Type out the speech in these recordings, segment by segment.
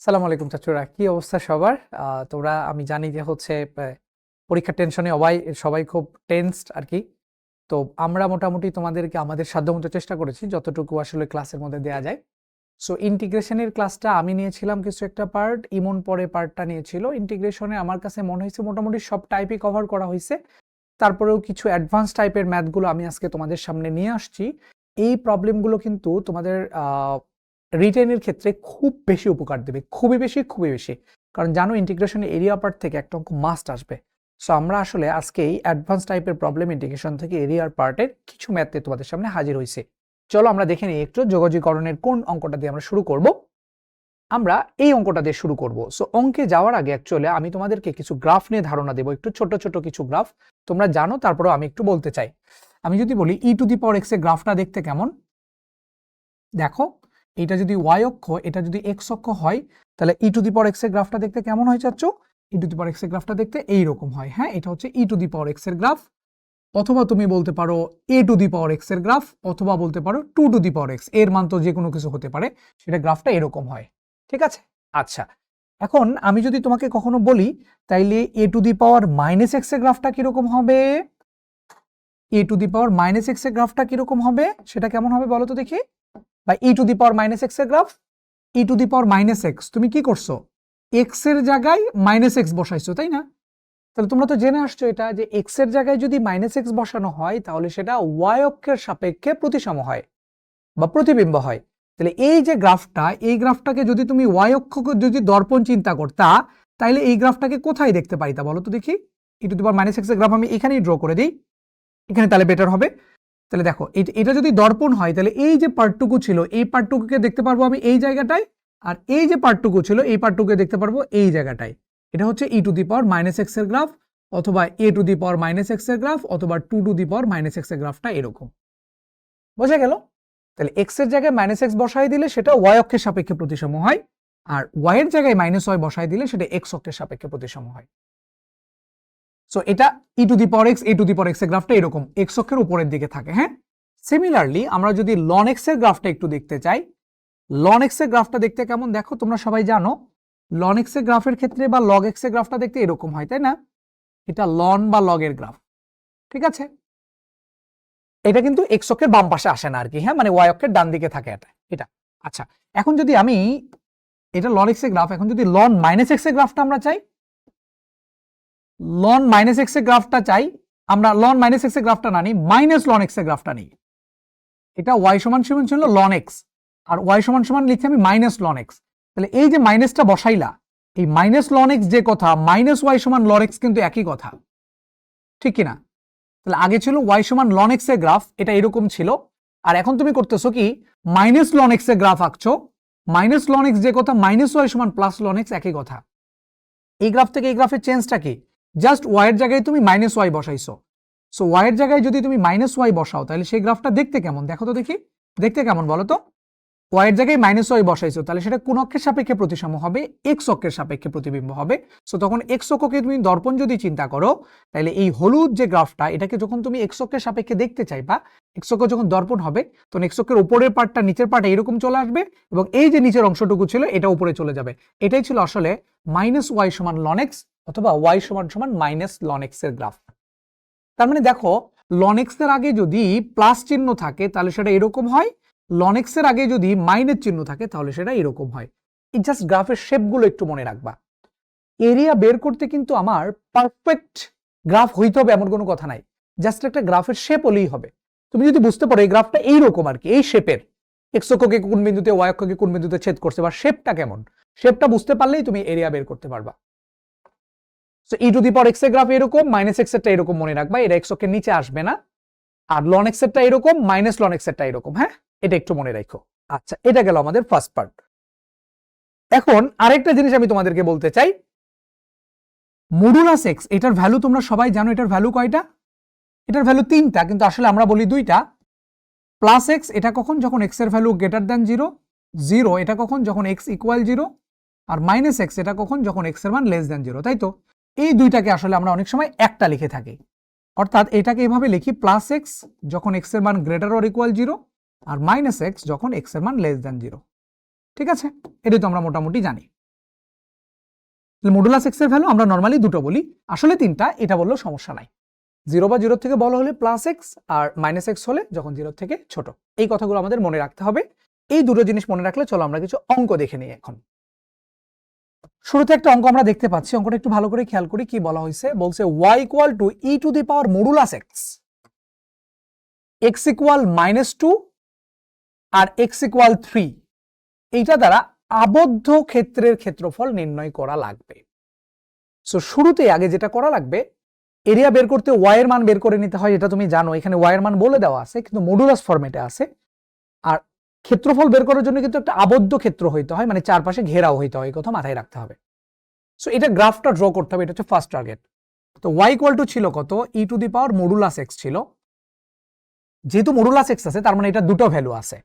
সালাম আলাইকুম চাচুরা, কি অবস্থা সবার? তোমরা, আমি জানি যে হচ্ছে পরীক্ষার টেনশনে সবাই খুব টেনসড আর কি। তো আমরা মোটামুটি তোমাদেরকে আমাদের সাধ্যমতো চেষ্টা করেছি যতটুকু আসলে ক্লাসের মধ্যে দেয়া যায়। সো ইন্টিগ্রেশনের ক্লাসটা আমি নিয়েছিলাম কিছু একটা পার্ট, ইমন পরে পার্টটা নিয়েছিল। ইন্টিগ্রেশনে আমার কাছে মনে হয়েছে মোটামুটি সব টাইপই কভার করা হয়েছে। তারপরেও কিছু অ্যাডভান্স টাইপের ম্যাথগুলো আমি আজকে তোমাদের সামনে নিয়ে আসছি। এই প্রবলেমগুলো কিন্তু তোমাদের রিটেনের ক্ষেত্রে খুব বেশি উপকার দেবে, খুবই বেশি। কারণ জানো, ইন্টিগ্রেশনের এরিয়া পার্ট থেকে একটা অঙ্ক মাস্ট আসবে। সো আমরা আসলে আজকে এই অ্যাডভান্স টাইপের প্রবলেম ইন্টিগ্রেশন থেকে এরিয়ার পার্টের কিছু ম্যাথে তোমাদের সামনে হাজির হয়েছে। চলো আমরা দেখে নিই একটু যোগাযোগকরণের কোন অঙ্কটা দিয়ে আমরা শুরু করব। আমরা এই অঙ্কটা দিয়ে শুরু করব। সো অঙ্কে যাওয়ার আগে অ্যাকচুয়ালি আমি তোমাদেরকে কিছু গ্রাফ নিয়ে ধারণা দেবো, একটু ছোট ছোট কিছু গ্রাফ তোমরা জানো, তারপরেও আমি একটু বলতে চাই। আমি যদি বলি e⁴x এর গ্রাফটা দেখতে কেমন, দেখো এটা যদি y অক্ষ, এটা যদি x অক্ষ হয়, তাহলে e⁴x এর গ্রাফটা দেখতে কেমন হয় চাচ্ছ? e⁴x এর গ্রাফটা দেখতে এই রকম হয়। হ্যাঁ, এটা হচ্ছে e⁴x এর গ্রাফ, অথবা তুমি বলতে পারো a⁴x এর গ্রাফ, অথবা বলতে পারো 2⁴x, এর মান তো যে কোনো কিছু হতে পারে, সেটা গ্রাফটা এরকম হয়। ঠিক আছে? আচ্ছা, এখন আমি যদি তোমাকে কখনো বলি তাইলে a⁻−x এর গ্রাফটা কিরকম হবে? a⁻−x এর গ্রাফটা কিরকম হবে সেটা কেমন হবে বলো তো দেখি? বা e⁻−x এর গ্রাফ, e⁻−x তুমি কি করছো? x এর জায়গায় -x বসাইছো, তাই না? তাহলে তোমরা তো জেনে আসছো এটা যে x এর জায়গায় যদি -x বসানো হয় তাহলে সেটা y অক্ষের সাপেক্ষে প্রতিসম হয় বা প্রতিবিম্ব হয়। তাহলে এই যে গ্রাফটা, এই গ্রাফটাকে যদি তুমি y অক্ষকে যদি দর্পণ চিন্তা করতা, তাইলে এই গ্রাফটাকে কোথায় দেখতে পাইতা বলো তো দেখি? e⁻−x এর গ্রাফ আমি এখানেই ড্র করে দিই, এখানে তাহলে বেটার হবে। তাহলে দেখো এটা যদি দর্পণ হয় তাহলে এই যে পার্টটুকু ছিল এই পার্টটুকুকে দেখতে পারবো আমি এই জায়গাটায়, আর এই যে পার্টটুকু ছিল এই পার্টটুকুকে দেখতে পারবো এই জায়গাটায়। এটা হচ্ছে e⁻−x এর গ্রাফ, অথবা a⁻−x এর গ্রাফ, অথবা 2⁻−x এর গ্রাফটা এরকম। বোঝা গেল? তাহলে x এর জায়গায় -x বসাই দিলে সেটা y অক্ষের সাপেক্ষে প্রতিসম হয়, আর y এর জায়গায় -y বসাই দিলে সেটা x অক্ষের সাপেক্ষে প্রতিসম হয়। সো এটা e⁴x এর গ্রাফটা এরকম x অক্ষের উপরের দিকে থাকে। হ্যাঁ, সিমিলারলি আমরা যদি ln x এর গ্রাফটা একটু দেখতে চাই, ln x এর গ্রাফটা দেখতে কেমন দেখো, তোমরা সবাই জানো ln x এর গ্রাফের ক্ষেত্রে বা log x এর গ্রাফটা দেখতে এরকম হয়, তাই না? এটা ln বা log এর গ্রাফ। ঠিক আছে, এটা কিন্তু x অক্ষের বাম পাশে আসে না আর কি। হ্যাঁ, মানে y অক্ষের ডান দিকে থাকে এটা। আচ্ছা, এখন যদি আমি এটা ln x এর গ্রাফ, এখন যদি ln−x এর গ্রাফটা আমরা চাই, ln−x এর গ্রাফটা চাই, আমরা ln−x এর গ্রাফটা না নিই, -ln x এর গ্রাফটা নিই। এটা y সমান সমান ছিল ln x, আর y সমান সমান লিখছি আমি -ln x। তাহলে এই যে মাইনাসটা বসাইলা, এই -ln x যে কথা, -y সমান ln x কিন্তু একই কথা, ঠিক কি না? তাহলে আগে ছিল y সমান ln x এর গ্রাফ, এটা এরকম ছিল, আর এখন তুমি করতেছো কি -ln x এর গ্রাফ আঁকছো, -ln x যে কথা, -y সমান +ln x একই কথা। এই গ্রাফ থেকে এই গ্রাফের চেঞ্জটা কি? জাস্ট y এর জায়গায় তুমি -y বসাইছো। সো y এর জায়গায় যদি তুমি -y বসাও তাহলে সেই গ্রাফটা দেখতে কেমন দেখো তো দেখি? দেখতে কেমন বলো তো? y এর জায়গায় -y বসাইছো, তাহলে সেটা কোন অক্ষের সাপেক্ষে প্রতিসম হবে? x অক্ষের সাপেক্ষে প্রতিবিম্ব হবে। সো তখন x অক্ষকে তুমি দর্পণ যদি চিন্তা করো, তাহলে এই হলুদ যে গ্রাফটা, এটাকে যখন তুমি x অক্ষের সাপেক্ষে দেখতে চাইবা, x অক্ষ যখন দর্পণ হবে, তখন x অক্ষের উপরের পার্টটা নিচের পার্ট এরকম চলে আসবে, এবং এই যে নিচের অংশটুকু ছিল এটা উপরে চলে যাবে। এটাই ছিল আসলে -y সমান ln x, অথবা y সমান সমান -ln x এর গ্রাফ। তার মানে দেখো, ln x এর আগে যদি প্লাস চিহ্ন থাকে তাহলে সেটা এরকম হয়, ln x এর আগে যদি মাইনাস চিহ্ন থাকে তাহলে সেটা এরকম হয়। এই জাস্ট গ্রাফের শেপগুলো একটু মনে রাখবা। এরিয়া বের করতে কিন্তু আমার পারফেক্ট গ্রাফ হইতে হবে এমন কোনো কথা নাই, জাস্ট একটা গ্রাফের শেপ হলেই হবে। তুমি যদি বুঝতে পারো এই গ্রাফটা এইরকম আর কি, এই শেপের, এক্স অক্ষকে কোন বিন্দুতে, ওয়াই অক্ষকে কোন বিন্দুতে ছেদ করছে, বা শেপটা কেমন, শেপটা বুঝতে পারলেই তুমি এরিয়া বের করতে পারবা। সো e⁴x এর গ্রাফ এরকম, -x এরটা এরকম মনে রাখবা, এটা x অক্ষের নিচে আসবে না, আর ln x এরটা এরকম, -ln x এরটা এরকম। হ্যাঁ, এটা একটু মনে রাখো। আচ্ছা, এটা গেল আমাদের ফার্স্ট পার্ট। এখন আরেকটা জিনিস আমি তোমাদেরকে বলতে চাই, মডুলাস x, এটার ভ্যালু তোমরা সবাই জানো, এটার ভ্যালু কয়টা? এটার ভ্যালু 3টা, কিন্তু আসলে আমরা বলি 2টা। প্লাস x এটা কখন? যখন x এর ভ্যালু গ্রেটার দ্যান 0, 0 এটা কখন? যখন x ইকুয়াল 0, আর -x এটা কখন? যখন x এর মান লেস দ্যান 0, তাই তো? এই দুইটাকে আসলে আমরা অনেক সময় একটা লিখে থাকি, অর্থাৎ এটাকে এভাবে লিখি, +x যখন x এর মান গ্রেটার অর ইকুয়াল 0, আর -x যখন x এর মান লেস দ্যান 0। ঠিক আছে, এটা তো আমরা মোটামুটি জানি। মডুলাস এক্স এর ভ্যালু আমরা নর্মালি দুটো বলি, আসলে তিনটা, এটা বললেও সমস্যা নাই। 0 বা 0 থেকে বড় হলে প্লাস এক্স, আর মাইনাস এক্স হলে যখন 0 থেকে ছোট। এই কথাগুলো আমাদের মনে রাখতে হবে। এই দুটো জিনিস মনে রাখলে চলো আমরা কিছু অঙ্ক দেখে নিই এখন। শুরুতে একটা অঙ্ক আমরা দেখতে পাচ্ছি, অঙ্কটা একটু ভালো করে খেয়াল করি কি বলা হয়েছে। বলছে y equal to e to the power modulus x, x equal -2 আর এক্স ইকুয়াল 3, এইটা দ্বারা আবদ্ধ ক্ষেত্রের ক্ষেত্রফল নির্ণয় করা লাগবে। সো শুরুতে আগে যেটা করা লাগবে, এরিয়া বের করতে y এর মান বের করে নিতে হয়, এটা তুমি জানো। এখানে y এর মান বলে দেওয়া আছে কিন্তু মডুলাস ফরম্যাটে আছে। আর ক্ষেত্রফল বের করার জন্য কিন্তু একটা আবদ্ধ ক্ষেত্র হইতে হয়, মানে চারপাশে ঘেরাও হইতে হয়, এই কথা মাথায় রাখতে হবে। সো এটা গ্রাফটা ড্র করতে হবে, এটা হচ্ছে ফার্স্ট টার্গেট। তো y ইকুয়াল টু ছিল কত, E to the power modulus X ছিল। যেহেতু মডুলাস এক্স আছে তার মানে এটা দুটো ভ্যালু আছে।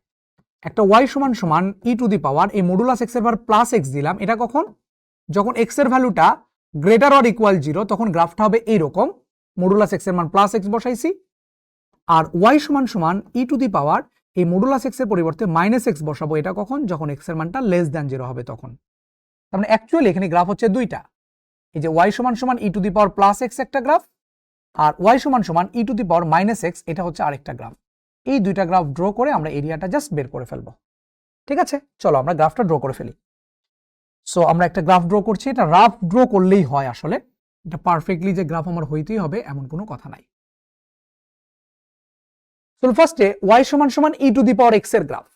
একটা y সমান সমান ই টু দি পাওয়ার এই মডুলাস এক্স এর পাওয়ার প্লাস এক্স দিলাম, এটা কখন, যখন এক্স এর ভ্যালুটা গ্রেটার অর ইকুয়াল 0, তখন গ্রাফটা হবে এইরকম। মডুলাস এক্স এর মান প্লাস এক্স বসাইছি, আর y সমান সমান ই টু দি পাওয়ার এই মডুলাস এক্স এর পরিবর্তে মাইনাস এক্স বসাবো, এটা কখন, যখন এক্স এর মানটা লেস দ্যান 0 হবে তখন। তার মানে অ্যাকচুয়ালি এখানে গ্রাফ হচ্ছে দুইটা, এই যে y সমান সমান E to the power plus X একটা গ্রাফ, আর y সমান সমান E to the power minus X, এটা হচ্ছে আরেকটা গ্রাফ। এই দুইটা গ্রাফ ড্র করে আমরা এরিয়াটা জাস্ট বের করে ফেলবো। ঠিক আছে, চলো আমরা গ্রাফটা ড্র করে ফেলি। সো আমরা একটা গ্রাফ ড্র করছি, এটা রাফ ড্র করলেই হয়, আসলে এটা পারফেক্টলি যে গ্রাফ আমার হইতেই হবে এমন কোনো কথা নাই। চলো ফার্স্টে y সমান সমান E to the power x এর graph.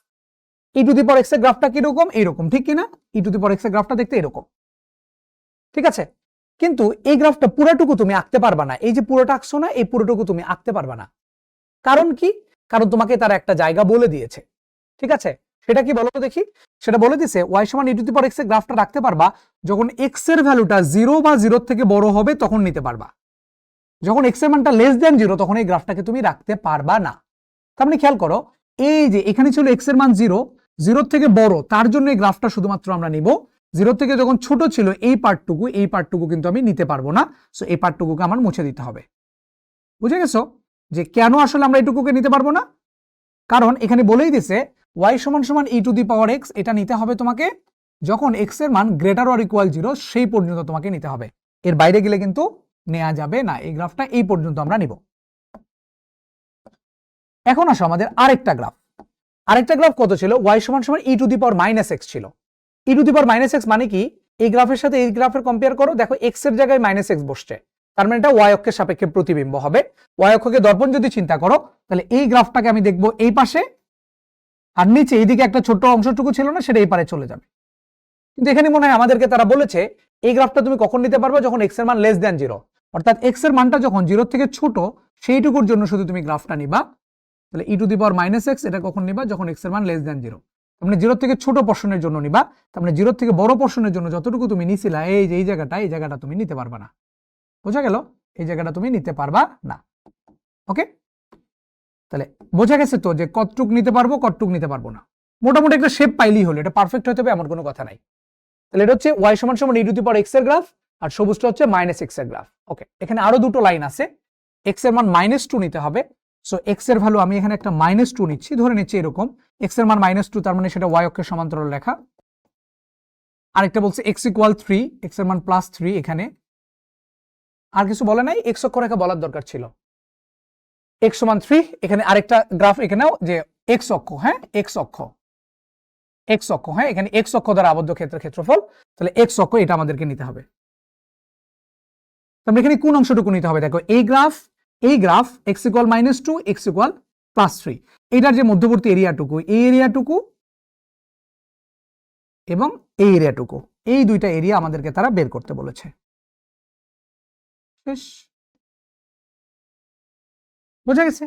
E to the power x এর গ্রাফটা কিরকম, এইরকম, ঠিক কিনা? ই টু দি পাওয়ার এক্স এর গ্রাফটা দেখতে এরকম, ঠিক আছে। কিন্তু এই গ্রাফটা পুরোটুকু তুমি আঁকতে পারবা না, এই যে পুরোটা আঁকছো না, এই পুরোটুকু তুমি আঁকতে পারবা না। কারণ কি? কারণ তোমাকে তার একটা জায়গা বলে দিয়েছে, ঠিক আছে। সেটা কি বলো তো দেখি। সেটা বলে দিছে y সমান E to the power x এর গ্রাফটা রাখতে পারবা যখন এক্স এর ভ্যালুটা 0 বা 0 থেকে বড় হবে তখন নিতে পারবা। যখন এক্স এর মানটা লেস দ্যান 0 তখন এই গ্রাফটাকে তুমি রাখতে পারবা না। তার মানে খেয়াল করো, এই যে এখানে ছিল এক্স এর মান 0, 0 থেকে বড়, তার জন্য এই গ্রাফটা শুধুমাত্র আমরা নিব। 0 থেকে যখন ছোট ছিল এই পার্টটুকু কিন্তু আমি নিতে পারবো না। সো এই পার্টটুকুকে আমার মুছে দিতে হবে। বুঝে গেছো যে কেন আসলে আমরা এইটুকুকে নিতে পারবো না? কারণ এখানে বলেই দিছে y সমান সমান E to the power x, এটা নিতে হবে তোমাকে যখন এক্স এর মান গ্রেটার অর ইকুয়াল 0, সেই পর্যন্ত তোমাকে নিতে হবে। এর বাইরে গেলে কিন্তু নেওয়া যাবে না। এই গ্রাফটা এই পর্যন্ত আমরা নিব। এখন আসো আমাদের আরেকটা গ্রাফ। আরেকটা গ্রাফ কত ছিল, y সমান সমান E to the power minus X ছিল। E to the power minus X মানে কি, এই গ্রাফের সাথে এই গ্রাফের কম্পেয়ার করো, দেখো এক্স এর জায়গায় মাইনাস এক্স বসছে, তার মানে এটা y অক্ষের সাপেক্ষে প্রতিবিম্ব হবে। y অক্ষকে দর্পণ যদি চিন্তা করো, তাহলে এই গ্রাফটাকে আমি দেখবো এই পাশে, আর নিচে এইদিকে একটা ছোট্ট অংশটুকু ছিল না, সেটা এই পারে চলে যাবে। কিন্তু এখানে মনে হয় আমাদেরকে তারা বলেছে এই গ্রাফটা তুমি কখন নিতে পারবে, যখন এক্স এর মান লেস দ্যান 0, অর্থাৎ এক্স এর মানটা যখন 0 থেকে ছোট সেইটুকুর জন্য শুধু তুমি গ্রাফটা নিবা। তাহলে E to the power minus X এটা কখন নিবা, যখন এক্স এর মান লেস দ্যান 0। তার মানে 0 থেকে ছোট পোর্শনের জন্য নিবা। তার মানে 0 থেকে বড় পোর্শনের জন্য যতটুকু তুমি নিছিলা, এই যে এই জায়গাটা তুমি নিতে পারবা না। বোঝা গেল? এই জায়গাটা তুমি নিতে পারবা না। ওকে, তাহলে বোঝা গেছে তো যে কতটুক নিতে পারবো কতটুক নিতে পারবো না। মোটামুটি একটা শেপ পাইলেই হলো, এটা পারফেক্ট হতে হবে এমন কোনো কথা নাই। তাহলে এটা হচ্ছে y সমান সমান E to the power x এর গ্রাফ, আর সবুজটা হচ্ছে মাইনাস এক্স এর গ্রাফ। ওকে, এখানে আরো দুটো লাইন আছে। এক্স এর মান -2 নিতে হবে। সো এক্স এর ভ্যালু আমি এখানে একটা -2 নিচ্ছি, ধরে নিচ্ছি এরকম। এক্স এর মান -2, তার মানে সেটা y অক্ষের সমান্তরাল রেখা। আরেকটা বলছে এক্স ইকুয়াল 3, এক্স এর মান +3। এখানে আর কিছু বলে নাই, এক্স অক্ষ রেখা বলার দরকার ছিল। এক্স সমান 3, এখানে আরেকটা গ্রাফ এখানেও যে এক্স অক্ষ, হ্যাঁ এক্স অক্ষ, হ্যাঁ এখানে এক্স অক্ষ দ্বারা আবদ্ধ ক্ষেত্রের ক্ষেত্রফল। তাহলে এক্স অক্ষ এটা আমাদেরকে নিতে হবে। তাহলে এখানে কোন অংশটুকু নিতে হবে, দেখো এই graph x equal -2, x equal +3, এটার যে মধ্যবর্তী এরিয়াটুকু, এই এরিয়াটুকু এবং এই এরিয়াটুকু, এই দুইটা এরিয়া আমাদেরকে তারা বের করতে বলেছে। শেষ, বোঝা গেছে?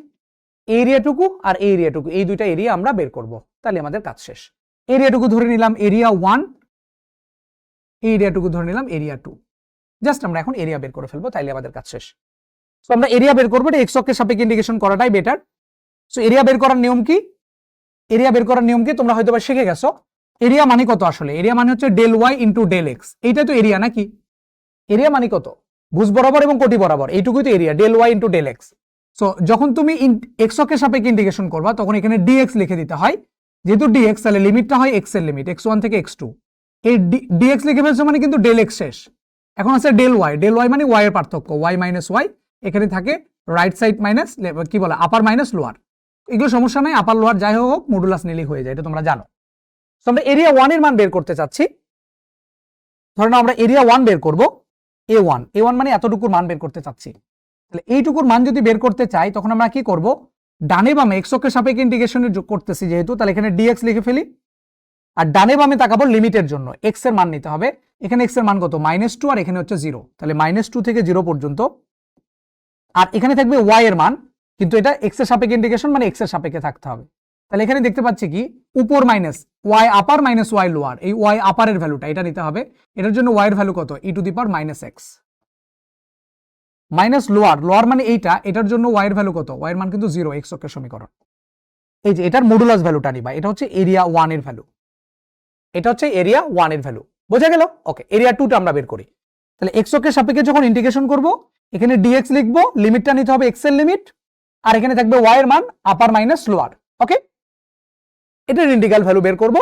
এরিয়াটুকু আর এই এরিয়াটুকু, এই দুইটা এরিয়া আমরা বের করব, তাহলে আমাদের কাজ শেষ। এরিয়াটুকু ধরে নিলাম এরিয়া 1, এই এরিয়াটুকু ধরে নিলাম এরিয়া 2। জাস্ট আমরা এখন এরিয়া বের করে ফেলবো, তাইলে আমাদের কাজ শেষ। সো আমরা এরিয়া বের করবো, এটা এক্স অক্ষের সাপেক্ষে ইন্টিগ্রেশন করাটাই বেটার। সো এরিয়া বের করার নিয়ম কি, তোমরা হয়তো বা শিখে গেছো। এরিয়া মানে কত আসলে, এরিয়া মানে হচ্ছে del y into del x. এইটা তো এরিয়া নাকি? এরিয়া মানে কত, ভুজ বরাবর এবং কোটি বরাবর, এইটুকুই তো area, del y into del x. So যখন তুমি এক্স অক্ষের সাপেক্ষে ইন্টিগ্রেশন করবা তখন এখানে ডিএক্স লিখে দিতে হয়। যেহেতু ডিএক্স, তাহলে লিমিটটা হয় এক্স এর লিমিট x1 থেকে x2। এই ডিএক্স লিখে ফেলছো মানে কিন্তু ডেল এক্স শেষ, এখন আছে ডেল ওয়াই মানে ওয়াই এর পার্থক্য, ওয়াই মাইনাস ওয়াই, এখানে থাকে রাইট সাইড মাইনাস কি বলে আপার মাইনাস লোয়ার, এগুলো সমস্যা নাই, আপার লোয়ার যাই হোক মডুলাস নিলেই হয়ে যায়, এটা তোমরা জানো। তো আমরা এরিয়া 1 এর মান বের করতে চাচ্ছি, ধরো আমরা এরিয়া 1 বের করব, a1 মানে এতটুকুর মান বের করতে চাচ্ছি। তাহলে এইটুকুর মান যদি বের করতে চাই তখন আমরা কি করব, ডানে বামে এক্স অক্ষের সাপেক্ষে ইন্টিগ্রেশন করতেছি যেহেতু, তাহলে এখানে ডিএক্স লিখে ফেলি, আর ডানে বামে তাকাবো লিমিটের জন্য, এক্স এর মান নিতে হবে, এখানে এক্স এর মান কত -2 আর এখানে হচ্ছে 0, তাহলে -2 থেকে 0 পর্যন্ত, আর এখানে থাকবে ওয়াই এর মান, কিন্তু এটা এক্স এর সাপেক্ষে ইন্টিগ্রেশন মানে এক্স এর সাপেক্ষে থাকতে হবে। তাহলে এখানে দেখতে পাচ্ছি কি উপর মাইনাস ওয়াই আপার মাইনাস ওয়াই লোয়ার, এই ওয়াই আপারের ভ্যালুটা এটা নিতে হবে, এটার জন্য ওয়াই এর ভ্যালু কত e⁻⁻x, মাইনাস লোয়ার মানে এইটা, এটার জন্য ওয়াই এর ভ্যালু কত, ওয়াই এর মান কিন্তু 0, এক্স অক্ষের সমীকরণ, এই যে এটার মডুলাস ভ্যালুটা নিবা, এটা হচ্ছে এরিয়া 1 এর ভ্যালু, এটা হচ্ছে এরিয়া 1 এর ভ্যালু, বোঝা গেল? ওকে, এরিয়া 2টা আমরা বের করি। তাহলে এক্স অক্ষের সাপেক্ষে যখন ইন্টিগ্রেশন করব, এখানে dx লিখবো, লিমিটটা নিতে হবে এক্স এর লিমিট, আর এখানে থাকবে ওয়াই এর মান আপার মাইনাস লোয়ার। ওকে, এটার ইন্টিগ্রাল ভ্যালু বের করব,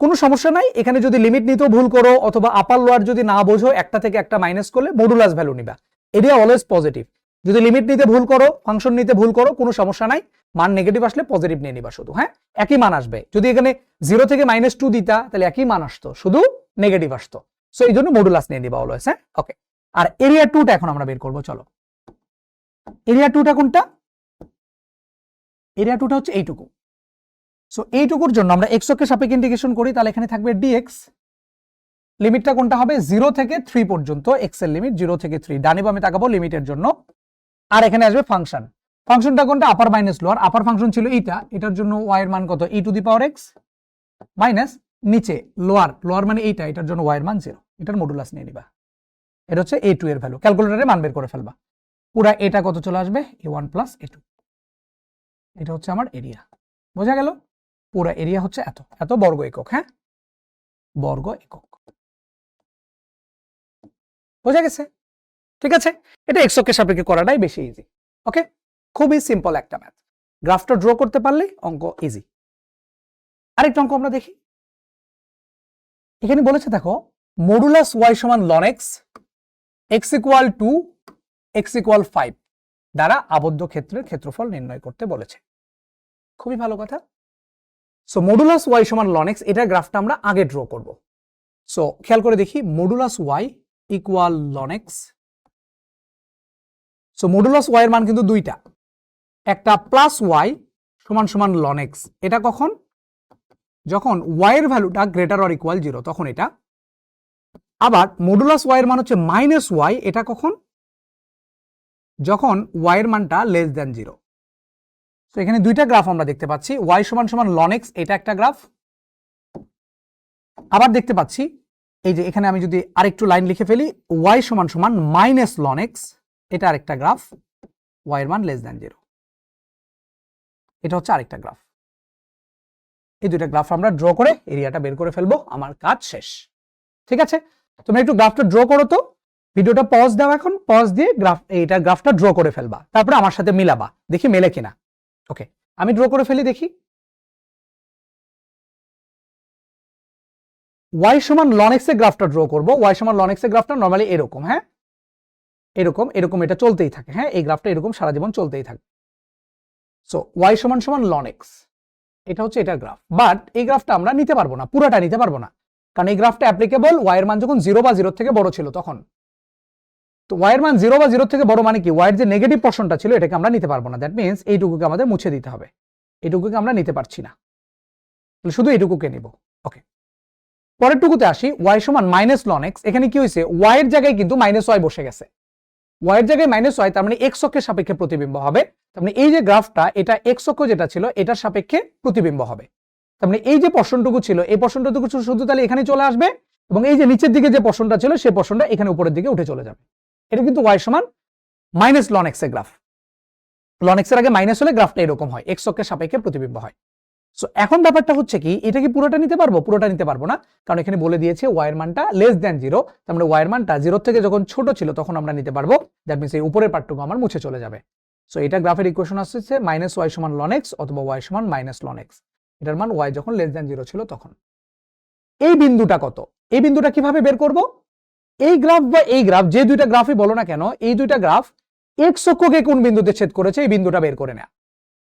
কোনো সমস্যা নাই, এখানে যদি লিমিট নিতেও ভুল করো অথবা আপার লোয়ার যদি না বোঝো একটা থেকে একটা মাইনাস করলে মডুলাস ভ্যালু নিবা, এরিয়া অলওয়েজ পজিটিভ। যদি লিমিট নিতে ভুল করো, ফাংশন নিতে ভুল করো, কোনো সমস্যা নাই, মান নেগেটিভ আসলে পজিটিভ নিয়ে নিবা শুধু, হ্যাঁ একই মান আসবে। যদি এখানে 0 থেকে -2 দিতা তাহলে একই মান আসতো, শুধু নেগেটিভ আসতো, সো এই জন্য মডুলাস নিয়ে নিবা অলওয়েজ, হ্যাঁ ওকে। আর এরিয়া 2টা এখন আমরা বের করব, চলো এরিয়া 2টা কোনটা, এরিয়া 2টা হচ্ছে এইটুকু। সো এইটুকুর জন্য আমরা এক্স অক্ষের সাপেক্ষে ইন্টিগ্রেশন করি, তাহলে এখানে থাকবে dx, লিমিটটা কোনটা হবে 0 থেকে 3 পর্যন্ত, এক্স এর লিমিট 0 থেকে 3, ডানে বামে তাকাবো লিমিটের জন্য, আর এখানে আসবে ফাংশন, ফাংশনটা কোনটা আপার মাইনাস লোয়ার, আপার ফাংশন ছিল এইটা, এটার জন্য ওয়াই এর মান কত e⁻x মাইনাস নিচে লোয়ার মানে এইটা, এটার জন্য ওয়াই এর মান 0, এটার মডুলাস নিয়ে নিবা, এটা হচ্ছে a2 এর ভ্যালু, ক্যালকুলেটরে মান বের করে ফেলবা, পুরা এটা কত চলে আসবে a1 প্লাস a2, এটা হচ্ছে আমার এরিয়া, বোঝা গেল? পুরা এরিয়া হচ্ছে এত বর্গ একক, হ্যাঁ বর্গ একক, বোঝা গেছে? ঠিক আছে, এটা এক্স অক্ষের সাপেক্ষে করাটাই বেশি ইজি। ওকে, খুবই সিম্পল একটা ম্যাথ, গ্রাফটা ড্র করতে পারলে অঙ্ক ইজি। আরেকটা অঙ্ক আমরা দেখি, এখানে বলেছে দেখো মডুলাস ওয়াই সমান ln x, x = 2, x = 5 দ্বারা আবদ্ধ ক্ষেত্রের ক্ষেত্রফল নির্ণয় করতে বলেছে। খুবই ভালো কথা। সো মডুলাস ওয়াই সমান ln x, এটা গ্রাফটা আমরা আগে ড্র করব। সো খেয়াল করে দেখি, modulus y equal ln x, so modulus y এর মান কিন্তু দুইটা, একটা প্লাস ওয়াই সমান ln x, এটা কখন, যখন ওয়াই এর ভ্যালুটা গ্রেটার অর ইকুয়াল 0 তখন এটা, আবার মডুলাস ওয়াই এর মান হচ্ছে মাইনাস ওয়াই, এটা কখন, যখন ওয়াই এর মানটা লেস দ্যান 0। তো এখানে দুইটা গ্রাফ আমরা দেখতে পাচ্ছি, ওয়াই সমান ln x, এটা একটা গ্রাফ, আবার দেখতে পাচ্ছি এই যে এখানে আমি যদি আরেকটু লাইন লিখে ফেলি, ওয়াই সমান মাইনাস ln x, এটা আরেকটা গ্রাফ, ওয়াই এর মান লেস দ্যান 0, এটা হচ্ছে আরেকটা গ্রাফ। এই দুইটা গ্রাফ আমরা ড্র করে এরিয়াটা বের করে ফেলবো, আমার কাজ শেষ। ঠিক আছে, তোমরা একটু গ্রাফটা ড্র করো তো, ভিডিওটা পজ দাও, এখন পজ দিয়ে গ্রাফটা ড্র করে ফেলবা, তারপরে আমার সাথে মিলাবা, দেখি মেলে কিনা। ওকে, আমি ড্র করে ফেলি দেখি। ওয়াই সমান ln x এর গ্রাফটা ড্র করব, ওয়াই সমান ln x এর গ্রাফটা নরমালি এরকম, হ্যাঁ এরকম এটা চলতেই থাকে, হ্যাঁ এই গ্রাফটা এরকম সারা জীবন চলতেই থাকে। সো ওয়াই সমান ln x, এটা হচ্ছে এটার গ্রাফ, বাট এই গ্রাফটা আমরা নিতে পারবো না, পুরোটা নিতে পারবো না, কারণ এই গ্রাফটা অ্যাপ্লিকেবল ওয়াই এর মান যখন 0 বা 0 থেকে বড় ছিল তখন। তো ওয়াই এর মান 0 বা 0 থেকে বড় মানে কি, ওয়াই এর যে নেগেটিভ পোরশনটা ছিল এটাকে আমরা নিতে পারবো না, দ্যাট মিন্স এইটুকুকে আমাদের মুছে দিতে হবে, এইটুকুকে আমরা নিতে পারছি না, তাহলে শুধু এইটুকুকে নিব। ওকে, পরের টুকুতে আসি, ওয়াই সমান ln x, এখানে কি হয়েছে, ওয়াই এর জায়গায় কিন্তু ওয়াই বসে গেছে, ওয়াই এর জায়গায় ওয়াই, তার মানে এক্স অক্ষের সাপেক্ষে প্রতিবিম্ব হবে, তার মানে এই যে গ্রাফটা এটা এক্স অক্ষ যেটা ছিল এটার সাপেক্ষে প্রতিবিম্ব হবে, তার মানে এই যে পোরশনটুকু ছিল এই পোরশনটুকু শুধু তাহলে এখানে চলে আসবে, এবং এই যে নিচের দিকে যে পোরশনটা ছিল সেই পোরশনটা এখানে উপরের দিকে উঠে চলে যাবে। এটা কিন্তু ওয়াই সমান ln x এর গ্রাফ, ln x এর আগে মাইনাস হলে গ্রাফটা এরকম হয়, এক্স অক্ষের সাপেক্ষে প্রতিবিম্ব হয়। সো এখন ব্যাপারটা হচ্ছে কি, এটা কি পুরোটা নিতে পারবো, পুরোটা নিতে পারবো না, কারণ এখানে বলে দিয়েছে ওয়াই এর মানটা লেস দ্যান 0, তার মানে ওয়াই এর মানটা 0 থেকে যখন ছোট ছিল তখন আমরা নিতে পারবো, দ্যাট মিন্স এই উপরের পার্টটুকু আমার মুছে চলে যাবে। সো এটা গ্রাফের ইকুয়েশন আসছে -y সমান ln x অথবা y সমান -ln x, এটার মান y যখন লেস দ্যান 0 ছিল তখন। এই বিন্দুটা কত, এই বিন্দুটা কিভাবে বের করব, এই গ্রাফ বা এই গ্রাফ যে দুইটা গ্রাফই বলো না কেন, এই দুইটা গ্রাফ এক্স অক্ষকে কোন বিন্দুতে ছেদ করেছে এই বিন্দুটা বের করে নেয়।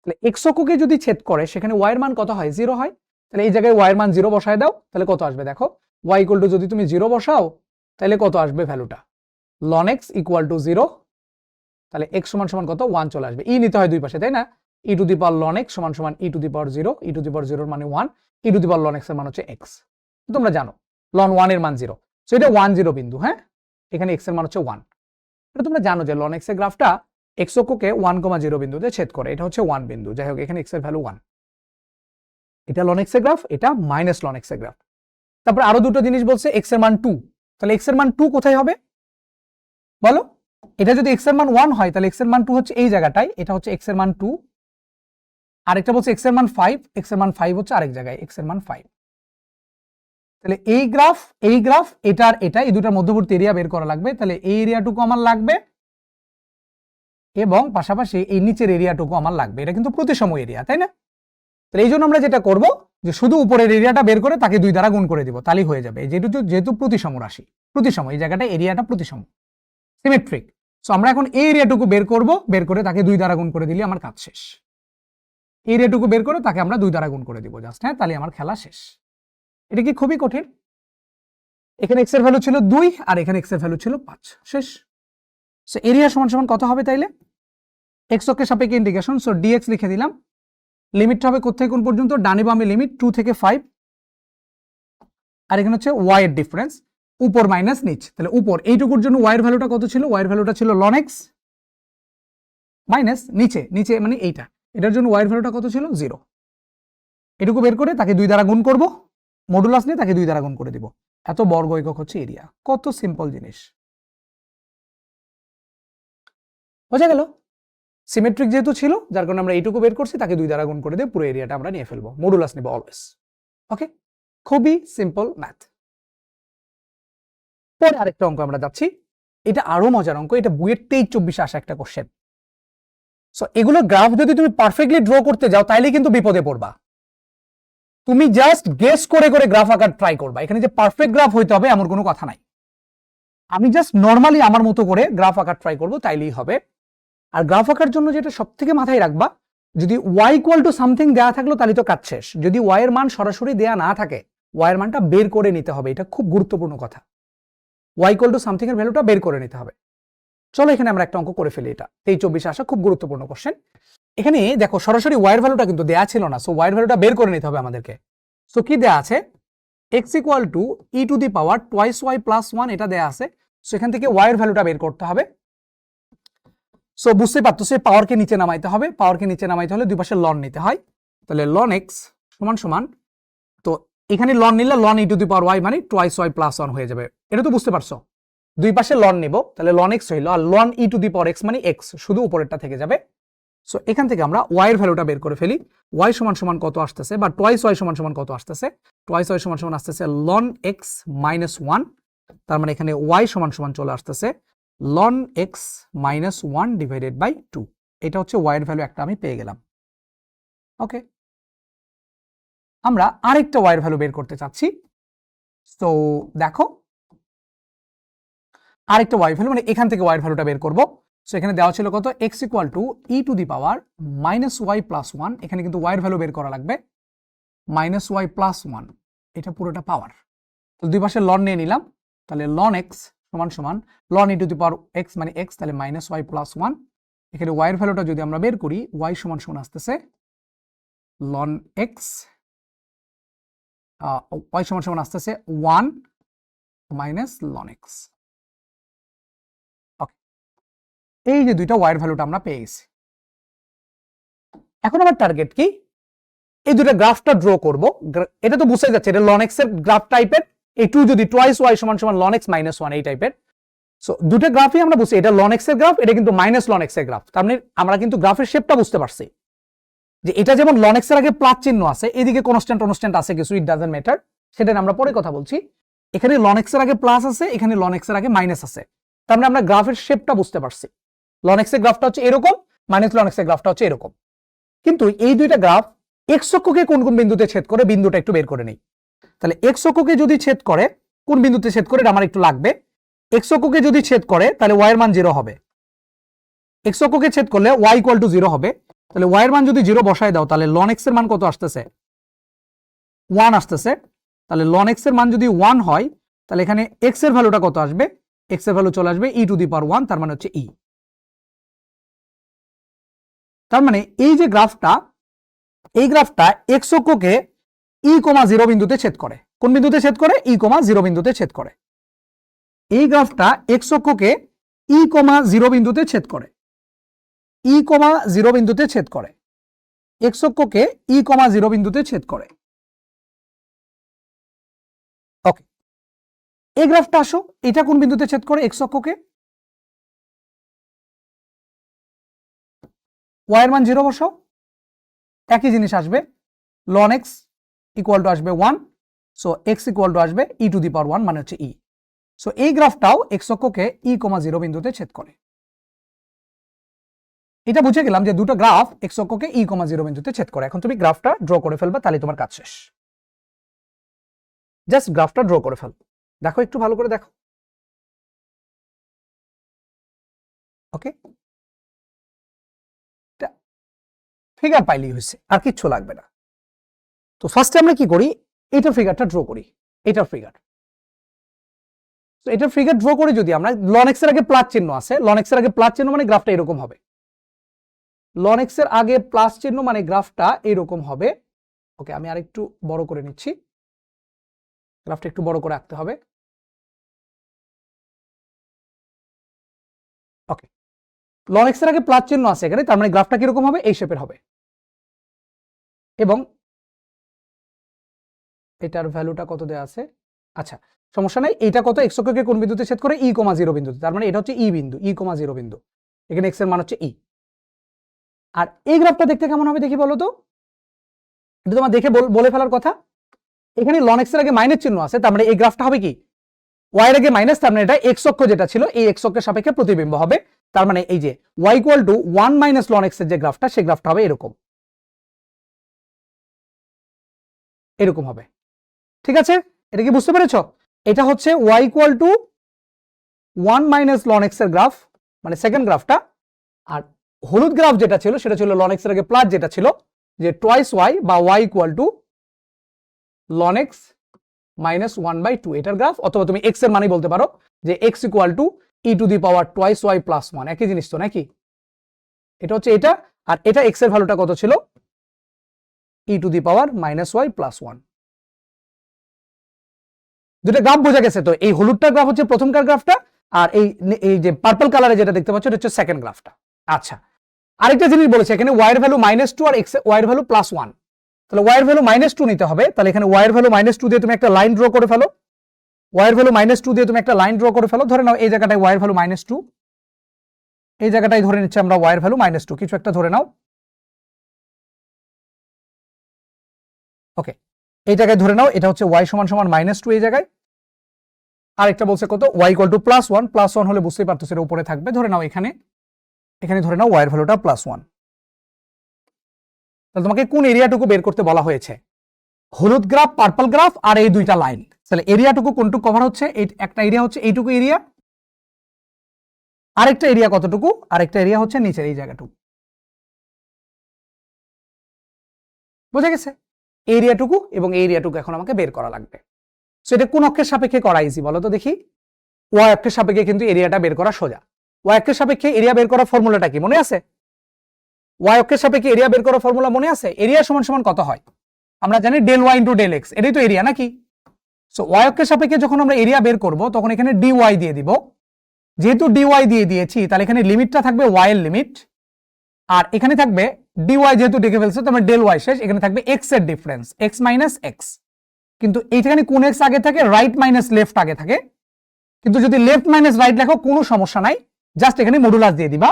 তাহলে এক্স অক্ষকে যদি ছেদ করে সেখানে ওয়াই এর মান কত হয়? 0 হয়। তাহলে এই জায়গায় ওয়াই এর মান 0 বসায় দাও, তাহলে কত আসবে দেখো, ওয়াই ইকুয়াল টু যদি তুমি 0 বসাও তাহলে কত আসবে ভ্যালুটা, লন এক্স ইকুয়াল টু 0। তাহলে এক্স সমান সমান কত? 1 চলে আসবে। ই নিতে হয় দুই পাশে, তাই না? E to the power ln X সমান সমান E to the power 0, E to the পাওয়ার 0 মানে 1, E to the power ln x এর মান হচ্ছে এক্স। তোমরা জানো লন 1 এর মান 0, সো এটা 1 0 বিন্দু। হ্যাঁ, এখানে এক্স এর মান হচ্ছে 1। এটা তোমরা জানো যে লন এক্স এর গ্রাফটা এক্স অক্ষকে 1,0 বিন্দুতে ছেদ করে, এটা হচ্ছে 1 বিন্দু। যাই হোক, এখানে এক্স এর ভ্যালু 1। এটা লন এক্স এর গ্রাফ, এটা মাইনাস লন এক্স এর গ্রাফ। তারপর আরো দুটো জিনিস বলছে, এক্স এর মান 2। তাহলে এক্স এর মান 2 কোথায় হবে বলো? এটা যদি এক্স এর মান 1 হয় তাহলে এক্স এর মান 2 হচ্ছে এই জায়গাটায়, এটা হচ্ছে এক্স এর মান 2। আরেকটা বলছে এক্স এর মান 5, এক্স এর মান 5 হচ্ছে আরেক জায়গায়, এক্স এর মান 5। তাহলে এই গ্রাফ এটার এটা, এই দুটার মধ্যবর্তী এরিয়া বের করা লাগবে। তাহলে এই এরিয়াটুকু আমার লাগবে এবং পাশাপাশি এই নিচের এরিয়াটুকু আমার লাগবে। এটা কিন্তু প্রতিসম এরিয়া, তাই না? তাহলে এই জন্য আমরা যেটা করব যে শুধু উপরের এরিয়াটা বের করে তাকে 2 দ্বারা গুণ করে দিব, তাহলেই হয়ে যাবে। যেহেতু প্রতিসম রাশি, প্রতিসম, এই জায়গাটা এরিয়াটা প্রতিসম, সিমেট্রিক। সো আমরা এখন এই এরিয়াটুকু বের করব, বের করে তাকে 2 দ্বারা গুণ করে দিলে আমার কাজ শেষ। এরিয়াটুকু বের করে তাকে আমরা 2 দ্বারা গুণ করে দিব জাস্ট, হ্যাঁ, তাহলে আমার খেলা শেষ। এটা কি খুবই কঠিন? এখানে এক্স এর ভ্যালু ছিল 2 আর এখানে এক্স এর ভ্যালু ছিল 5, শেষ। সো এরিয়া সমান সমান কত হবে তাইলে? এক্স অক্ষের সাপেক্ষে ইন্টিগ্রেশন, সো ডিএক্স লিখে দিলাম। লিমিটটা হবে কোথা থেকে কোন পর্যন্ত? ডানে বামে লিমিট 2 থেকে 5, আর এখানে হচ্ছে ওয়াই এর ডিফারেন্স, উপর মাইনাস নিচ। তাহলে উপর এইটুকুর জন্য ওয়াই এর ভ্যালুটা কত ছিল? ওয়াই এর ভ্যালুটা ছিল ln x মাইনাস নিচে মানে এইটা, এটার জন্য ওয়াই এর ভ্যালুটা কত ছিল? 0। এটুকু বের করে তাকে 2 দ্বারা গুণ করব, মডুলাস নিয়ে তাকে 2 দ্বারা গুণ করে দিব। এত বর্গ একক হচ্ছে এরিয়া। কত সিম্পল জিনিস, বোঝা গেল? সিমেট্রিক যেহেতু ছিল যার কারণে আমরা এইটুকু বের করছি, তাকে 2 দ্বারা গুণ করে দিয়ে পুরো এরিয়াটা আমরা নিয়ে ফেলবো, মডুলাস নিব অলওয়েজ। ওকে, খুবই সিম্পল ম্যাথ। পরে আরেকটা অঙ্ক আমরা যাচ্ছি, এটা আরো মজার অঙ্ক, এটা বুয়েট 23-24 আসা একটা কোশ্চেন। সো এগুলো গ্রাফ যদি তুমি পারফেক্টলি ড্র করতে যাও তাইলে কিন্তু বিপদে পড়বা। তুমি জাস্ট গেস করে করে গ্রাফ আঁকার ট্রাই করবা, এখানে যে পারফেক্ট গ্রাফ হইতে হবে এমন কোনো কথা নাই। আমি জাস্ট নর্মালি আমার মতো করে গ্রাফ আঁকার ট্রাই করবো, তাইলেই হবে। আর গ্রাফ আঁকার জন্য যেটা সব থেকে মাথায় রাখবা, যদি ওয়াই ইকুয়াল টু সামথিং দেওয়া থাকলো তাহলে তো কাজ শেষ। যদি ওয়াই এর মান সরাসরি দেয়া না থাকে, ওয়াই এর মানটা বের করে নিতে হবে, এটা খুব গুরুত্বপূর্ণ কথা। ওয়াই ইকুয়াল টু সামথিং এর ভ্যালুটা বের করে নিতে হবে। চলো এখানে আমরা একটা অঙ্ক করে ফেলি, এটা 23-24 আসা খুব গুরুত্বপূর্ণ কোশ্চেন। এখানে দেখো সরাসরি ওয়াই এর ভ্যালুটা কিন্তু দেয়া ছিল না, সো ওয়াই এর ভ্যালুটা বের করে নিতে হবে আমাদেরকে। সো কি দেয়া আছে? x equal to e to the power twice y plus 1, এটা দেয়া আছে। সো এখান থেকে ওয়াই এর ভ্যালুটা বের করতে হবে। সো বুঝতে পারতো সে পাওয়ারকে নিচে নামাইতে হবে, পাওয়ারকে নিচে নামাইতে হলে দুই পাশে লন নিতে হয়। তাহলে লন এক্স সমান সমান, তো এখানে লন নিলে ln E to the power y মানে টুয়াইস ওয়াই প্লাস 1 হয়ে যাবে। এটা তো বুঝতে পারছো? দুই পাশে লন নিব, তাহলে লন এক্স হইলো, আর ln E to the power X মানে এক্স, শুধু উপরেরটা থেকে যাবে। সো এখান থেকে আমরা ওয়াই এর ভ্যালুটা বের করে ফেলি। ওয়াই সমান সমান কত আসতেছে, বা টুয়াইস ওয়াই সমান সমান কত আসতেছে? টুয়াইস ওয়াই সমান সমান আসতেছে লন এক্স মাইনাস 1, তার মানে এখানে ওয়াই সমান সমান চলে আসতেছে ln x minus 1 divided by 2। এটা হচ্ছে y এর ভ্যালু একটা আমি পেয়ে গেলাম। ওকে, আমরা আরেকটা y এর ভ্যালু বের করতে চাচ্ছি। তো দেখো আরেকটা y ভ্যালু, মানে এখান থেকে y এর ভ্যালুটা বের করব। সো এখানে দেওয়া ছিল কত? x equal to e to the power minus Y plus 1, এখানে কিন্তু y এর ভ্যালু বের করা লাগবে মাইনাস ওয়াই প্লাস 1, এটা পুরোটা পাওয়ার। তো দুই পাশে লন নিয়ে নিলাম, তাহলে ln x সমান সমান ln E to the power x মানে x, তাহলে মাইনাস ওয়াই প্লাস 1। এখানে y এর ভ্যালুটা যদি আমরা বের করি, y সমান সমান আসতেছে ln x, y সমান সমান আসতেছে 1 মাইনাস ln x। ওকে, এই যে দুইটা y এর ভ্যালুটা আমরা পেয়ে গেছি। এখন আমার টার্গেট কি? এই দুটো গ্রাফটা ড্র করব। এটা তো বুঝতে যাচ্ছে এটা ln x এর গ্রাফ টাইপের, এই 2 যদি টুয়াইস y সমান সমান ln x মাইনাস 1 এই টাইপের। সো দুটো গ্রাফই আমরা বুঝছি, এটা ln x এর গ্রাফ, এটা কিন্তু মাইনাস ln x এর গ্রাফ। তার মানে আমরা কিন্তু গ্রাফের শেপটা বুঝতে পারছি যে এটা যেমন ln x এর আগে প্লাস চিহ্ন আছে, এদিকে কনস্ট্যান্ট আছে কিছু, ইট ডাজন্ট ম্যাটার, সেটা আমরা পরে কথা বলছি। এখানে ln x এর আগে প্লাস আছে, এখানে ln x এর আগে মাইনাস আছে, তার মানে আমরা গ্রাফের শেপটা বুঝতে পারছি। ln x এর গ্রাফটা হচ্ছে এরকম, মাইনাস ln x এর গ্রাফটা হচ্ছে এরকম। কিন্তু এই দুইটা গ্রাফ x অক্ষকে কোন কোন বিন্দুতে ছেদ করে বিন্দুটা একটু বের করে নেই। তাহলে x অক্ষকে যদি ছেদ করে, কোন বিন্দুতে ছেদ করে এটা আমার একটু লাগবে। এক্স অক্ষকে যদি ছেদ করে তাহলে ওয়াই এর মান 0 হবে। এক্স অক্ষকে ছেদ করলে ওয়াই ইকুয়াল টু 0 হবে। তাহলে ওয়াই এর মান যদি 0 বসায় দাও তাহলে লন এক্স এর মান কত আসতেছে? 1 আসতেছে। তাহলে লন এক্স এর মান যদি 1 হয় তাহলে এখানে এক্স এর ভ্যালুটা কত আসবে? এক্স এর ভ্যালু চলে আসবে ই টু দি পাওয়ার 1, তার মানে হচ্ছে ই। তার মানে এই যে গ্রাফটা, এই গ্রাফটা এক্স অক্ষকে ই কমা 0 বিন্দুতে ছেদ করে। কোন বিন্দুতে ছেদ করে? ই কমা 0 বিন্দুতে ছেদ করে। এই গ্রাফটা এক্স অক্ষকে ই কমা 0 বিন্দুতে ছেদ করে। ই কমা 0 বিন্দুতে ছেদ করে। এক্স অক্ষকে ই কমা 0 বিন্দুতে ছেদ করে। ওকে, এই গ্রাফটা আসো, এটা কোন বিন্দুতে ছেদ করে? এক্স অক্ষকে। ওয়াই এর মান 0 বসাও, একই জিনিস আসবে, লন এক্স ইকুয়াল টু আসবে 1, সো এক্স ইকুয়াল টু আসবে ই টু দি পাওয়ার 1 মানে হচ্ছে ই। সো এই গ্রাফটাও এক্স অক্ষকে ই কমা 0 বিন্দুতে ছেদ করে। এটা বুঝে গেলাম যে দুটো গ্রাফ এক্স অক্ষকে ই কমা 0 বিন্দুতে ছেদ করে। এখন তুমি গ্রাফটা ড্র করে ফেলবা, তাহলে তোমার কাজ শেষ। জাস্ট গ্রাফটা ড্র করে ফেল, দেখো একটু ভালো করে দেখো। ওকে, ফিগার পাইলেই হয়েছে, আর কিচ্ছু লাগবে না। তো ফার্স্টে আমরা কি করি? এটার ফিগারটা ড্র করি, এটার ফিগার। তো এটার ফিগার ড্র করে যদি আমরা লন এক্স এর আগে প্লাস চিহ্ন আছে, লন এক্স এর আগে প্লাস চিহ্ন মানে গ্রাফটা এরকম হবে। লন এক্স এর আগে প্লাস চিহ্ন মানে গ্রাফটা এরকম হবে। ওকে, আমি আরেকটু বড় করে নিচ্ছি, গ্রাফটা একটু বড় করে আঁকতে হবে। ওকে, লন এক্স এর আগে প্লাস চিহ্ন আছে এখানে, তার মানে গ্রাফটা কিরকম হবে? এই শেপের হবে। এবং এটার ভ্যালুটা কত দেওয়া আছে? আচ্ছা, সমস্যা নাই, এটা কত? এক্স অক্ষকে কোন বিন্দুতে ছেদ করে? ই কমা 0 বিন্দুতে, তার মানে এটা হচ্ছে ই বিন্দু, ই কমা 0 বিন্দু। এখানে এক্স এর মান হচ্ছে ই। আর এই গ্রাফটা দেখতে কেমন হবে দেখি বলো তো? এটা তোমার দেখে বলে ফেলার কথা। এখানে লন এক্স এর আগে মাইনাস চিহ্ন আছে, তার মানে এই গ্রাফটা হবে কি? ওয়াই এর আগে মাইনাস, তার মানে এটা এক্স অক্ষ যেটা ছিল এই এক্স অক্ষের সাপেক্ষে প্রতিবিম্ব হবে। তার মানে এই যে y equal to 1 minus ln x এর যে গ্রাফটা, সেই গ্রাফটা হবে এরকম, এরকম হবে। ঠিক আছে, এটা কি বুঝতে পেরেছো? এটা হচ্ছে y equal to 1 minus ln x এর গ্রাফ, মানে সেকেন্ড গ্রাফটা। আর হলুদ গ্রাফ যেটা ছিল সেটা ছিল লন এক্স এর আগে প্লাস যেটা ছিল, যে টোয়াইস ওয়াই বা y equal to ln x minus 1/2 এটার গ্রাফ। অথবা তুমি এক্স এর মানেই বলতে পারো যে x equal to e to the power twice y plus 1, একই জিনিস তো নাকি? এটা হচ্ছে এটা, আর এটা এক্স এর ভ্যালুটা কত ছিল? E to the power minus Y plus 1। দুটো গ্রাফ বোঝা গেছে তো? এই হলুদটার গ্রাফ হচ্ছে প্রথমকার গ্রাফটা, আর এই যে পার্পল কালারে যেটা দেখতে পাচ্ছ এটা হচ্ছে সেকেন্ড গ্রাফটা। আচ্ছা, আরেকটা জিনিস বলেছে এখানে ওয়াই এর ভ্যালু -2 আর এক্স ওয়াই এর ভ্যালু +1। তাহলে ওয়াই এর ভ্যালু -2 নিতে হবে। তাহলে এখানে ওয়াই এর ভ্যালু -2 দিয়ে তুমি একটা লাইন ড্র করে ফেলো। ওয়াই এর ভ্যালু -2 দিয়ে তুমি একটা লাইন ড্র করে ফেলো। ধরে নাও এই জায়গাটায় ওয়াই এর ভ্যালু -2, এই জায়গাটায় ধরে নিচ্ছে আমরা ওয়াই এর ভ্যালু -2, কিছু একটা ধরে নাও। ওকে, এই জায়গায় ধরে নাও এটা হচ্ছে ওয়াই সমান সমান -2 এই জায়গায়। আর একটা বলছে কত? ওয়াই ইকুয়াল টু +1, +1 হলে বুঝতেই পারতো সেটা উপরে থাকবে। ধরে নাও এখানে, এখানে ধরে নাও ওয়াই এর ভ্যালুটা +1। তাহলে তোমাকে কোন এরিয়াটুকু বের করতে বলা হয়েছে? হলুদ গ্রাফ, পার্পল গ্রাফ, আর এই দুইটা লাইন। তাহলে এরিয়াটুকু কোনটুকু কভার হচ্ছে? একটা এরিয়া হচ্ছে এইটুকু এরিয়া, আরেকটা এরিয়া কতটুকু? আরেকটা এরিয়া হচ্ছে নিচের এই জায়গাটুকু। বোঝা গেছে? এরিয়াটুকু এবং এরিয়াটুকু এখন আমাকে বের করা লাগবে। সেটা কোন অক্ষের সাপেক্ষে করা ইজি বলো তো দেখি? ওয়াই অক্ষের সাপেক্ষে কিন্তু এরিয়াটা বের করা সোজা। ওয়াই অক্ষের সাপেক্ষে এরিয়া বের করার ফর্মুলাটা কি মনে আছে? ওয়াই অক্ষের সাপেক্ষে এরিয়া বের করার ফর্মুলা মনে আছে? এরিয়া সমান সমান কত হয়? আমরা জানি del y into del x, এটাই তো এরিয়া নাকি? সো ওয়াই অক্ষের সাপেক্ষে যখন আমরা এরিয়া বের করব তখন এখানে ডিওয়াই দিয়ে দিব। যেহেতু ডিওয়াই দিয়ে দিয়েছি তাহলে এখানে লিমিটটা থাকবে ওয়াই এর লিমিট, আর এখানে থাকবে ডিওয়াই যেহেতু দেখে ফেলছে তো আমরা ডেল ওয়াই শেষ, এখানে থাকবে এক্স এর ডিফারেন্স, এক্স মাইনাস এক্স। কিন্তু এইখানে কোন এক্স আগে থাকে? রাইট মাইনাস লেফট আগে থাকে। কিন্তু যদি লেফট মাইনাস রাইট লেখো কোনো সমস্যা নাই, জাস্ট এখানে মডুলাস দিয়ে দিবা।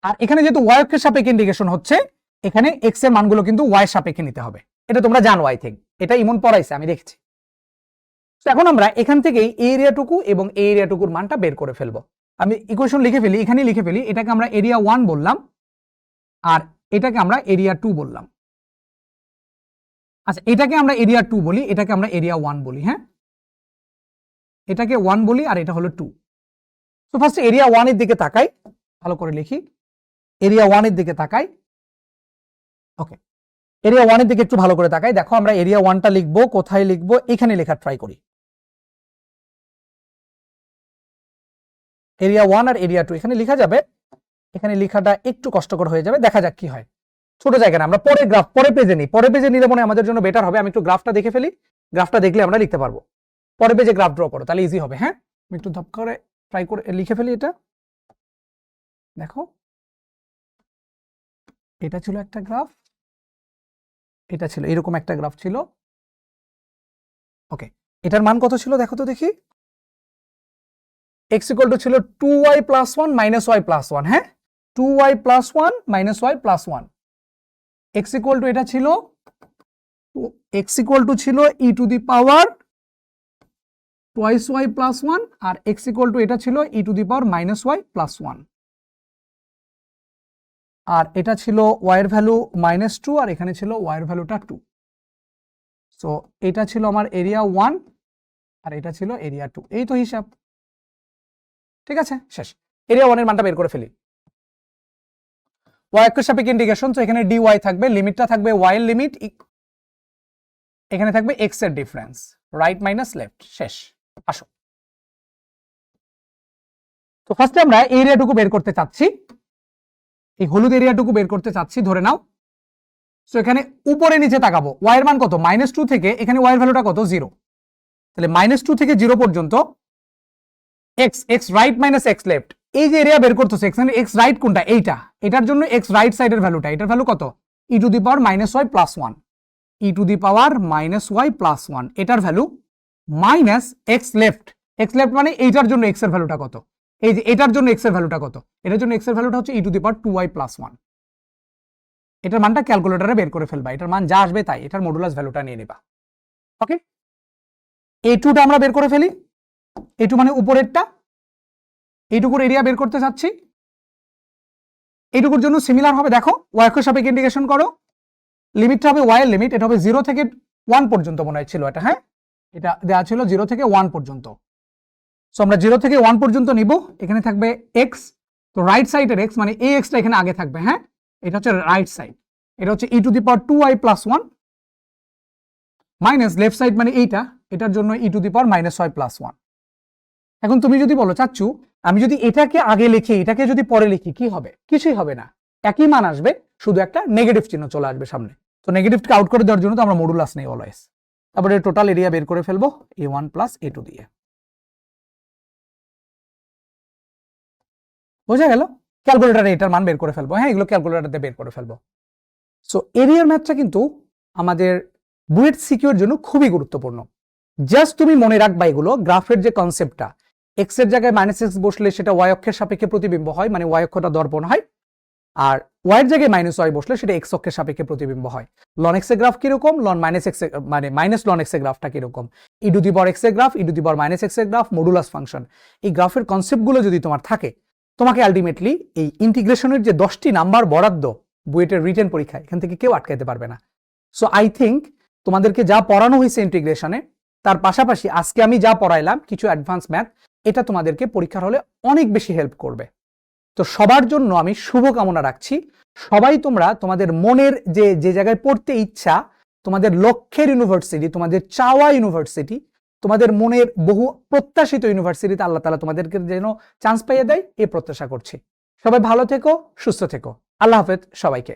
আর এখানে যেহেতু ওয়াই অক্ষের সাপেক্ষে ইন্টিগ্রেশন হচ্ছে, এখানে এক্স এর মানগুলো কিন্তু ওয়াই এর সাপেক্ষে নিতে হবে। এটা তোমরা জানো আই থিংক, এটা ইমন পড়াইছে আমি দেখেছি। এখন আমরা এখান থেকে এই এরিয়াটুকু এবং এই এরিয়াটুকুর মানটা বের করে ফেলবো। আমি ইকুয়েশন লিখে ফেলি, এখানে লিখে ফেলি। এটাকে আমরা এরিয়া 1 বললাম, আর এটাকে আমরা এরিয়া 2 বললাম। আচ্ছা, এটাকে আমরা এরিয়া 2 বলি, এটাকে আমরা এরিয়া 1 বলি। হ্যাঁ, এটাকে 1 বলি আর এটা হলো 2। তো ফার্স্ট এরিয়া 1 এর দিকে তাকাই, ভালো করে লিখি, এরিয়া 1 এর দিকে তাকাই। ওকে, এরিয়া 1 এর দিকে একটু ভালো করে তাকাই। দেখো আমরা এরিয়া 1টা লিখবো, কোথায় লিখবো, এখানে লেখার ট্রাই করি। এরিয়া 1 আর এরিয়া 2 এখানে লেখা যাবে, এখানে লেখাটা একটু কষ্টকর হয়ে যাবে, দেখা যাক কি হয়। ছোট জায়গা না, আমরা পরে গ্রাফ, পরে পেজে নিই, পরে পেজে নিলে মনে হয় আমাদের জন্য বেটার হবে। আমি একটু গ্রাফটা দেখে ফেলি, গ্রাফটা দেখলে আমরা লিখতে পারবো। পরে পেজে গ্রাফ ড্র করো, তাহলে ইজি হবে। হ্যাঁ, আমি একটু ধপ করে ট্রাই করে লিখে ফেলি। এটা দেখো, এটা ছিল একটা গ্রাফ, এটা ছিল এরকম একটা গ্রাফ ছিল। ওকে, এটার মান কত ছিল দেখো তো দেখি। x ইকুয়াল টু ছিল 2y plus 1 minus y plus 1। হ্যাঁ, 2y plus 1 minus y plus 1। x equal to এটা ছিল, x ইকুয়াল টু ছিল e to the power twice y plus 1, আর x ইকুয়াল টু এটা ছিল e to the power minus y plus 1। আর এটা ছিল y এর ভ্যালু -2, আর এখানে ছিল y এর ভ্যালুটা 2। সো এটা ছিল আমার এরিয়া 1 আর এটা ছিল এরিয়া 2। এই তো হিসাব, ঠিক আছে, শেষ। এরিয়া 1 এর মানটা বের করে ফেলি। y অক্ষের সাপেক্ষে ইন্টিগ্রেশন, তো এখানে dy থাকবে, লিমিটটা থাকবে y এর লিমিট, এখানে থাকবে x এর ডিফারেন্স, রাইট মাইনাস লেফট, শেষ। আসো, তো ফার্স্টে আমরা এরিয়াটুকু বের করতে চাচ্ছি, এই হলুদ এরিয়াটুকু বের করতে চাচ্ছি ধরে নাও। সো এখানে উপরে নিচে তাকাবো, y এর মান কত, -2 থেকে এখানে y এর ভ্যালুটা কত, 0। তাহলে -2 থেকে 0 পর্যন্ত x right minus x left, এই যে এরিয়া বের করতেছে এখানে x রাইট কোনটা, এইটা, এটার জন্য x রাইট সাইডের ভ্যালুটা, এটার ভ্যালু কত, e to the power -y plus 1, e to the power -y plus 1, এটার value minus x left, x left মানে এইটার জন্য x এর ভ্যালুটা কত, এই যে এটার জন্য x এর ভ্যালুটা কত, এটার জন্য x এর ভ্যালুটা হচ্ছে e to the power 2y plus 1। এটার মানটা ক্যালকুলেটরে বের করে ফেলবা, এটার মান যা আসবে তাই, এটার মডুলাস ভ্যালুটা নিয়ে নেবা। ওকে, a2টা আমরা বের করে ফেলি, a2 মানে উপরেরটা, এইটুকুর এরিয়া বের করতে চাচ্ছি। এইটুকুর জন্য সিমিলার হবে, দেখো y অক্ষের সাপেক্ষে ইন্টিগ্রেশন করো, লিমিটটা হবে y এর লিমিট, এটা হবে 0 থেকে 1 পর্যন্ত মনে হয় ছিল এটা। হ্যাঁ, এটা দেওয়া ছিল 0 থেকে 1 পর্যন্ত। সো আমরা 0 থেকে 1 পর্যন্ত নিব, এখানে থাকবে x, তো রাইট সাইডের x মানে এই xটা এখানে আগে থাকবে। হ্যাঁ, এটা হচ্ছে রাইট সাইড, এটা হচ্ছে e to the power 2y plus 1 minus left side মানে এইটা, এটার জন্য e to the power -y plus 1। এখন তুমি যদি বলো চাচ্ছু আমি যদি এটাকে আগে লিখি এটাকে যদি পরে লিখি কি হবে, কিছুই হবে না, একই মান আসবে, শুধু একটা নেগেটিভ চিহ্ন চলে আসবে সামনে। তো নেগেটিভকে আউট করে দেওয়ার জন্য তো আমরা মডুলাস নেই অলওয়েজ। তারপরে টোটাল এরিয়া বের করে ফেলবো a1 প্লাস a2 দিয়ে। বোঝা গেল? ক্যালকুলেটরে এটার মান বের করে ফেলবো। হ্যাঁ, এগুলো ক্যালকুলেটরে বের করে ফেলবো। সো এরিয়ার ম্যাথটা কিন্তু আমাদের বুয়েট সিকিউর জন্য খুবই গুরুত্বপূর্ণ। জাস্ট তুমি মনে রাখবা এগুলো, গ্রাফের যে কনসেপ্টটা, x এর জায়গায় -x বসলে সেটা y অক্ষের সাপেক্ষে প্রতিবিম্ব হয়, মানে y অক্ষটা দর্পণ হয়, আর y এর জায়গায় -y বসলে সেটা x অক্ষের সাপেক্ষে প্রতিবিম্ব হয়। ln x এর গ্রাফ কিরকম, ln -x মানে -ln x এর গ্রাফটা কিরকম, e to the power x এর graph, e to the power -x এর গ্রাফ, মডুলাস ফাংশন, এই গ্রাফের কনসেপ্টগুলো যদি তোমার থাকে, তোমাকে আলটিমেটলি এই ইন্টিগ্রেশনের যে 10টি নাম্বার বরাদ্দ বুয়েটের রিটেন পরীক্ষায়, এখান থেকে কেউ আটকাইতে পারবে না। সো আই থিঙ্ক তোমাদেরকে যা পড়ানো হয়েছে ইন্টিগ্রেশনে, তার পাশাপাশি আজকে আমি যা পড়াইলাম কিছু অ্যাডভান্স ম্যাথ, এটা তোমাদেরকে পরীক্ষার হলে অনেক বেশি হেল্প করবে। তো সবার জন্য আমি শুভকামনা রাখছি। সবাই তোমরা তোমাদের মনের যে জায়গায় পড়তে ইচ্ছা, তোমাদের লক্ষ্যের ইউনিভার্সিটি, তোমাদের চাওয়া ইউনিভার্সিটি, তোমাদের মনের বহু প্রত্যাশিত ইউনিভার্সিটিতে আল্লাহ তাআলা তোমাদেরকে যেন চান্স পাইয়ে দেয়, এই প্রত্যাশা করছি। সবাই ভালো থেকো, সুস্থ থেকো। আল্লাহ হাফেজ সবাইকে।